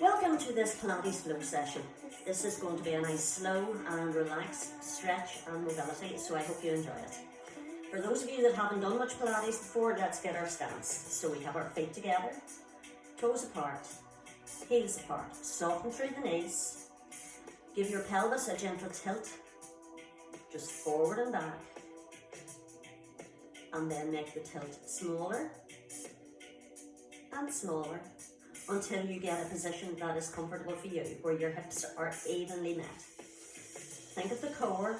Welcome to this Pilates flow session. This is going to be a nice slow and relaxed stretch and mobility, so I hope you enjoy it. For those of you that haven't done much Pilates before, let's get our stance. So we have our feet together, toes apart, heels apart, soften through the knees, give your pelvis a gentle tilt, just forward and back, and then make the tilt smaller and smaller until you get a position that is comfortable for you, where your hips are evenly met. Think of the core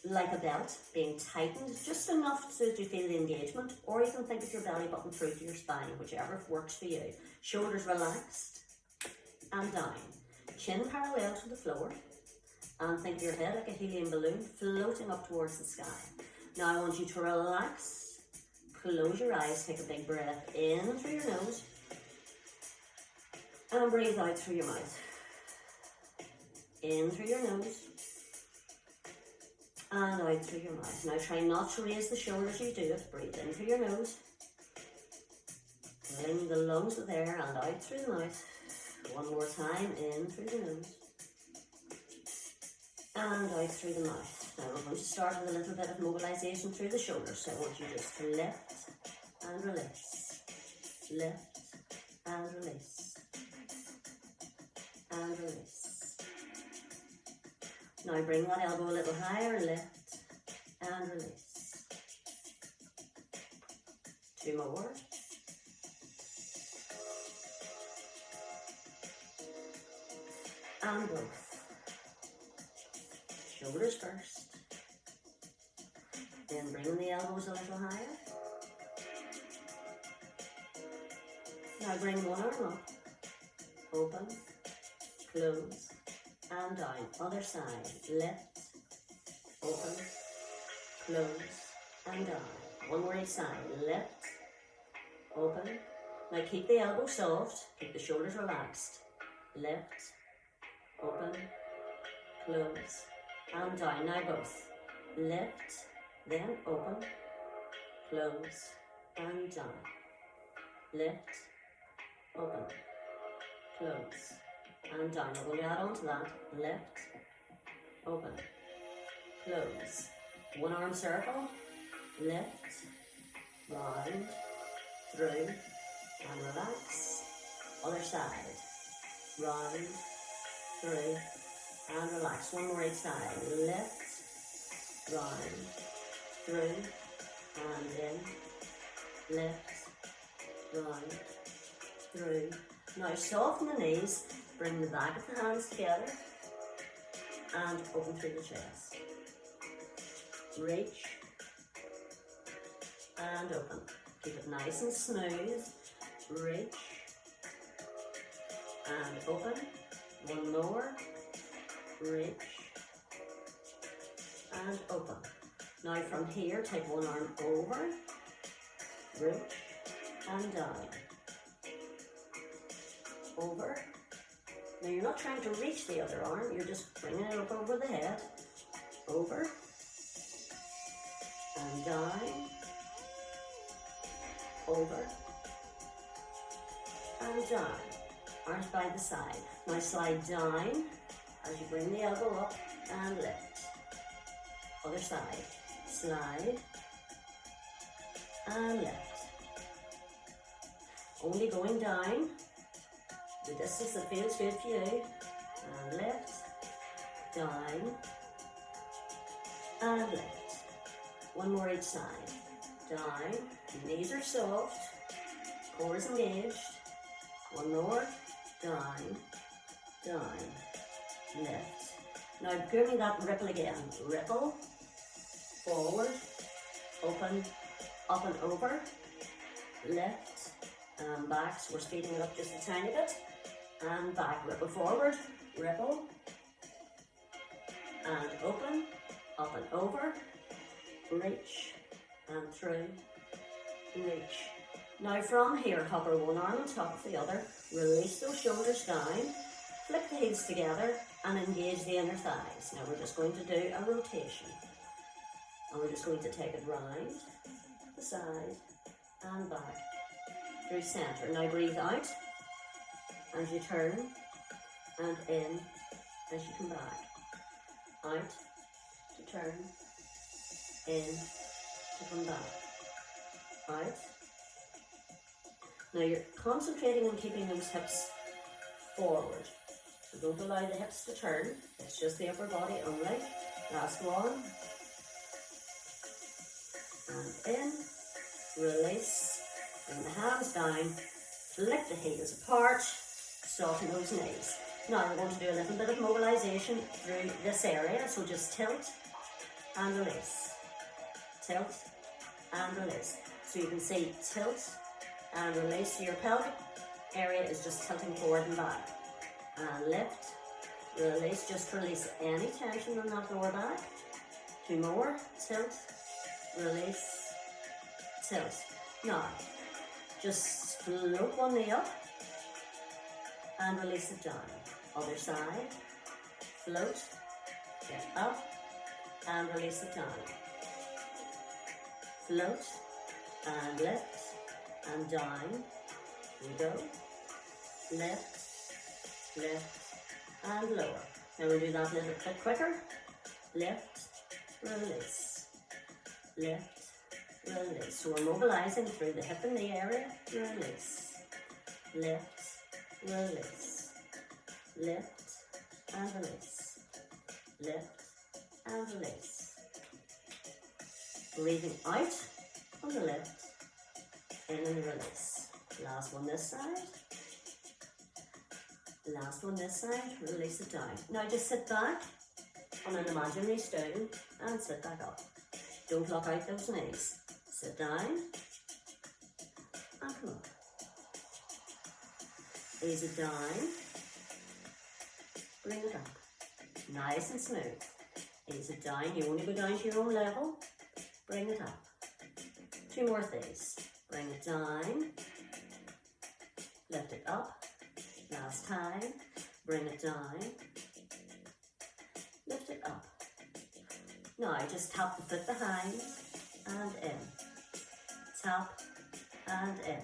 like a belt being tightened just enough so that you feel the engagement, or you can think of your belly button through to your spine, whichever works for you. Shoulders relaxed and down, chin parallel to the floor, and think of your head like a helium balloon floating up towards the sky. Now I want you to relax, close your eyes, take a big breath in through your nose, and breathe out through your mouth. In through your nose, and out through your mouth. Now try not to raise the shoulders as you do it. Breathe in through your nose, filling the lungs with air, and out through the mouth. One more time, in through the nose, and out through the mouth. Now we're going to start with a little bit of mobilization through the shoulders. So I want you just to lift and release, lift and release, and release. Now bring that elbow a little higher, lift and release. Two more. And both. Shoulders first. Then bring the elbows a little higher. Now bring one arm up. Open, close, and down. Other side. Lift, open, close, and down. One more each side. Lift, open. Now keep the elbow soft, keep the shoulders relaxed. Lift, open, close, and down. Now both. Lift, then open, close, and down. Lift, open, close, and down. We're going to add on to that. Lift, open, close. One arm circle. Lift, round, through, and relax. Other side. Round, through, and relax. One more each side. Lift, round, through, and in. Lift, round, through. Now soften the knees. Bring the back of the hands together and open through the chest. Reach and open. Keep it nice and smooth. Reach and open. One more. Reach and open. Now from here, take one arm over. Reach and down. Over. Now you're not trying to reach the other arm, you're just bringing it up over the head, over, and down, over, and down. Arms by the side. Now slide down as you bring the elbow up and lift. Other side. Slide and lift. Only going down the distance that feels good for you, and lift, down, and lift. One more each side. Down, knees are soft, core is engaged. One more, down, down, lift. Now give me that ripple again. Ripple, forward, open, up and over, lift, and back. So we're speeding it up just a tiny bit. And back, ripple forward, ripple, and open, up and over, reach, and through, reach. Now from here, hover one arm on top of the other, release those shoulders down, flip the heels together, and engage the inner thighs. Now we're just going to do a rotation. And we're just going to take it round, the side, and back, through center. Now breathe out. As you turn and in as you come back. Out to turn, in to come back. Out. Now you're concentrating on keeping those hips forward. So don't allow the hips to turn. It's just the upper body only. Last one. And in. Release. Bring the hands down. Flick the heels apart. Soften those knees. Now we're going to do a little bit of mobilization through this area. So just tilt and release. Tilt and release. So you can see tilt and release. So your pelvic area is just tilting forward and back. And lift, release. Just release any tension on that lower back. 2 more. Tilt, release, tilt. Now, just float one knee up and release it down. Other side. Float, get up and release it down. Float and lift and down. We go. Lift, lift and lower. Now we'll do that a little bit quicker. Lift, release. Lift, release. So we're mobilizing through the hip and knee area. Release. Lift, release. Lift and release. Lift and release. Breathing out on the lift, in and release. Last one this side. Last one this side. Release it down. Now just sit back on an imaginary stool and sit back up. Don't lock out those knees. Sit down and come up. Ease it down. Bring it up. Nice and smooth. Ease it down. You only go down to your own level. Bring it up. 2 more of these. Bring it down. Lift it up. Last time. Bring it down. Lift it up. Now just tap the foot behind and in. Tap and in.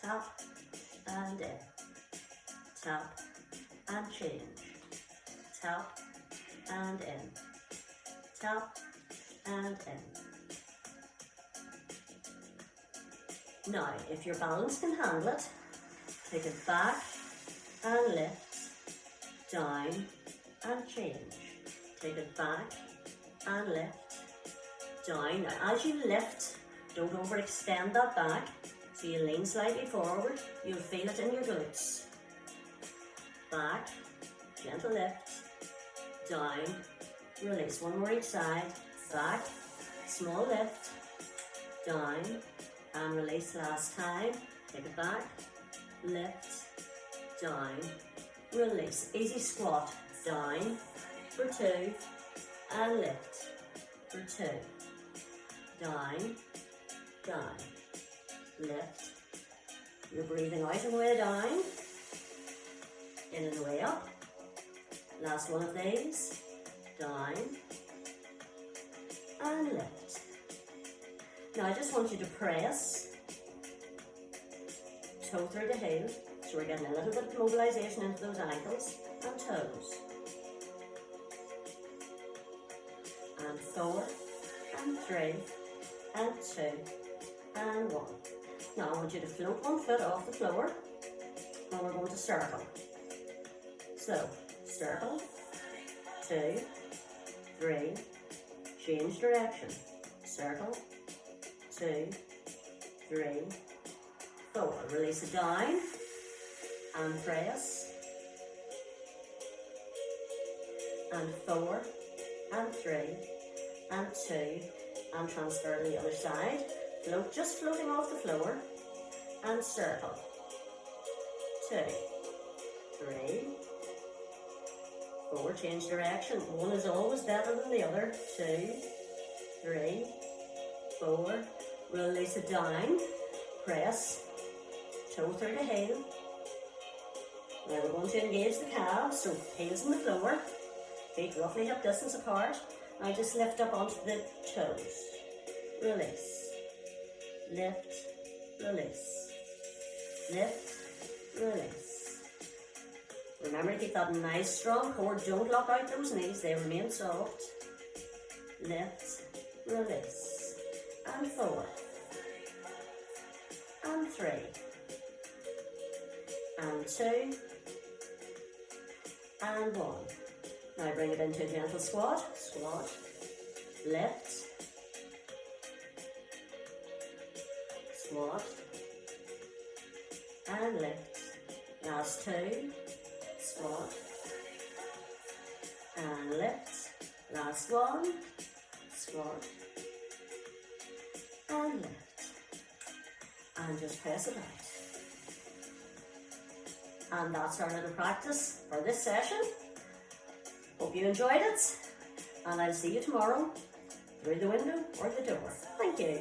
Tap and in. Tap and change. Tap and in. Tap and in. Now, if your balance can handle it, take it back and lift, down and change. Take it back and lift, down. Now, as you lift, don't overextend that back. So you lean slightly forward, you'll feel it in your glutes. Back, gentle lift, down, release. 1 more each side. Back, small lift, down, and release last time. Take it back, lift, down, release. Easy squat, down, for 2, and lift, for 2. Down, down, lift. You're breathing out and way down, in and way up. Last one of these, down, and lift. Now I just want you to press toe through the heel, so we're getting a little bit of mobilization into those ankles and toes. And 4, and 3, and 2, and 1. Now I want you to float 1 foot off the floor, and we're going to circle. So, circle, 2, 3, change direction, circle, 2, 3, 4. Release it down and press, and 4, and 3, and 2, and transfer to the other side. Float, just floating off the floor, and circle, 2, 3, 4, change direction. 1 is always better than the other. 2, 3, 4, release it down, press, toe through the heel. Now we're going to engage the calves, so heels on the floor, feet roughly hip distance apart. Now just lift up onto the toes, release, lift, release, lift, release. We're Remember to keep that nice strong core. Don't lock out those knees, they remain soft. Lift, release, and 4, and 3, and 2, and 1. Now bring it into a gentle squat, squat, lift, squat, and lift. Last 2, squat, and lift. Last 1, squat, and lift. And just press it out. And that's our little practice for this session. Hope you enjoyed it, and I'll see you tomorrow through the window or the door. Thank you.